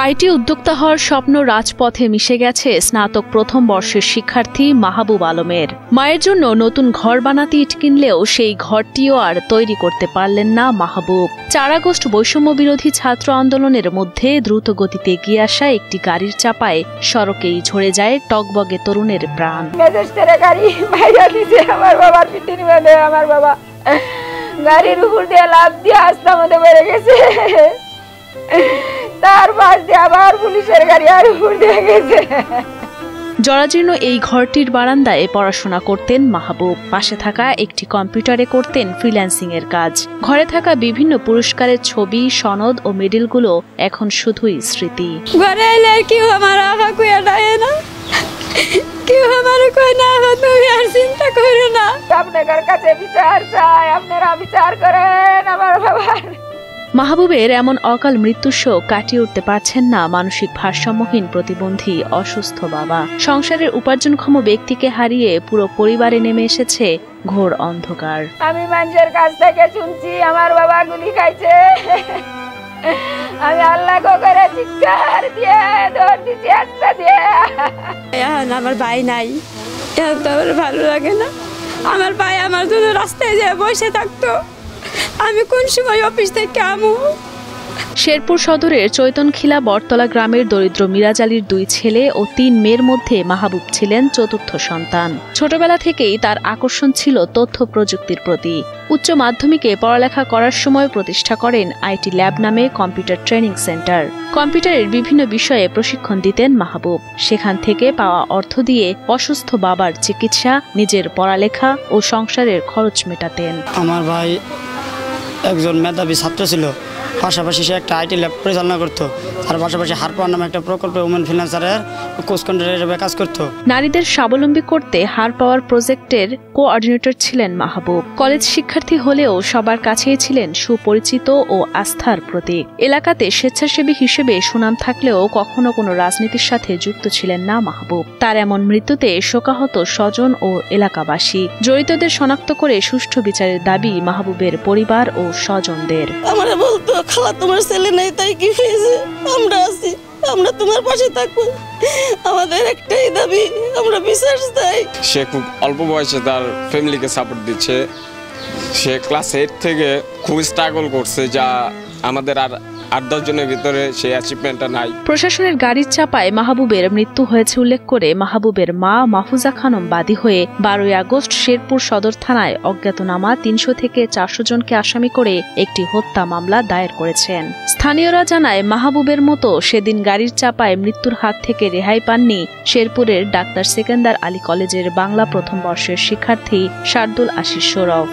IT উদ্যোক্তা হওয়ার স্বপ্ন রাজপথে মিশে গেছে স্নাতক প্রথম বর্ষের শিক্ষার্থী মাহবুব আলমের। মায়ের জন্য নতুন ঘর বানাতে ইট কিনলেও সেই ঘরটিও আর তৈরি করতে পারলেন না মাহবুব। 4 আগস্ট বৈষম্য বিরোধী ছাত্র আন্দোলনের মধ্যে দ্রুত গতিতে এগিয়ে আসা একটি গাড়ির চাপায় সড়কেই ঝরে যায় টগবগে তরুণের প্রাণ। গাড়ির উপর দিয়ে লাফ দিয়ে রাস্তার মধ্যে বেড়ে গেছে, তার পাশ দিয়ে আবার পুলিশের গাড়ি আর উপর দিয়ে গেছে। জরাজীর্ণ এই ঘরটির বারান্দায় পড়াশোনা করতেন মাহবুব। পাশে থাকা একটি কম্পিউটারে করতেন ফ্রিল্যান্সিং এর কাজ। ঘরে থাকা বিভিন্ন পুরস্কারের ছবি, সনদ ও মেডেলগুলো এখন শুধুই স্মৃতি। ঘরে এলে কেউ আমার আঁকা কুয়া দেয় না, কেউ আমার কয় না তুমি আর চিন্তা করো না। আপনাদের কাছে বিচার চাই, আপনারা বিচার করেন আমার বাবার। মাহবুবের এমন অকাল মৃত্যুর শোক কাটিয়ে উঠতে পারছেন না মানসিক ভারসাম্যহীন প্রতিবন্ধী অসুস্থ বাবা। সংসারের উপার্জনক্ষম ব্যক্তিকে হারিয়ে পুরো পরিবারে নেমে এসেছে ঘোর অন্ধকার। আমি মানুষের কাছ থেকে শুনছি আমার বাবা গুলি খাইছে, আমি আল্লাহ করে চিৎকার দিয়ে দৌড় দিচ্ছি একটা দিয়ে। এখন আমার ভাই নাই, এখন তো আমার ভালো লাগে না। আমার ভাই আমার জন্য রাস্তায় যেয়ে বসে থাকতো, আমি কোন সময় অফিস থেকে আমু। শেরপুর সদরের চৈতনখিলা বটতলা গ্রামের দরিদ্র মিরাজ আলীর 2 ছেলে ও 3 মেয়ের মধ্যে মাহবুব ছিলেন চতুর্থ সন্তান। ছোটবেলা থেকেই তার আকর্ষণ ছিল তথ্য প্রযুক্তির প্রতি। উচ্চ মাধ্যমিকে পড়ালেখা করার সময় প্রতিষ্ঠা করেন আইটি ল্যাব নামে কম্পিউটার ট্রেনিং সেন্টার। কম্পিউটারের বিভিন্ন বিষয়ে প্রশিক্ষণ দিতেন মাহবুব। সেখান থেকে পাওয়া অর্থ দিয়ে অসুস্থ বাবার চিকিৎসা, নিজের পড়ালেখা ও সংসারের খরচ মেটাতেন। আমার ভাই একজন মেধাবী ছাত্র ছিল, পাশাপাশি সে একটা আইটি ল্যাব পরিচালনা করতো। তার পাশাপাশি হারপাওয়ার নামে একটা প্রকল্পে উমেন ফিন্যান্সারের কোচ কন্ট্রোলার হিসেবে কাজ করতো। নারীদের স্বাবলম্বী করতে হারপাওয়ার প্রজেক্টের কোঅর্ডিনেটর ছিলেন মাহবুব। কলেজ শিক্ষার্থী হলেও সবার কাছেই ছিলেন সুপরিচিত ও আস্থার প্রতীক। এলাকাতে স্বেচ্ছাসেবী হিসেবে সুনাম থাকলেও কখনো কোনো রাজনীতির সাথে যুক্ত ছিলেন না মাহবুব। তার এমন মৃত্যুতে শোকাহত স্বজন ও এলাকাবাসী। জড়িতদের শনাক্ত করে সুষ্ঠু বিচারের দাবি মাহবুবের পরিবার ও স্বজনদের। আমরা বলতো, খালা তোমার ছেলে নেই তাই কি হয়েছে, আমরা আছি, আমরা তোমার পাশে থাকবো, আমাদের একটাই দাবি, আমরা বিচার চাই। সে খুব অল্প বয়সে তার ফ্যামিলিকে সাপোর্ট দিচ্ছে। সে ক্লাস 8 থেকে খুব স্ট্রাগল করছে, যা আমাদের আর 8-10 জনের ভিতরে সেই অ্যাচিভমেন্টটা নাই। প্রশাসনের গাড়ির চাপায় মাহবুবের মৃত্যু হয়েছে উল্লেখ করে মাহবুবের মা মাহফুজা খানম বাদী হয়ে 12 আগস্ট শেরপুর সদর থানায় অজ্ঞাতনামা 300 থেকে 400 জনকে আসামি করে একটি হত্যা মামলা দায়ের করেছেন। স্থানীয়রা জানায়, মাহবুবের মতো সেদিন গাড়ির চাপায় মৃত্যুর হাত থেকে রেহাই পাননি শেরপুরের ডাক্তার সেকেন্দার আলী কলেজের বাংলা প্রথম বর্ষের শিক্ষার্থী শার্দুল আশিস সৌরভ।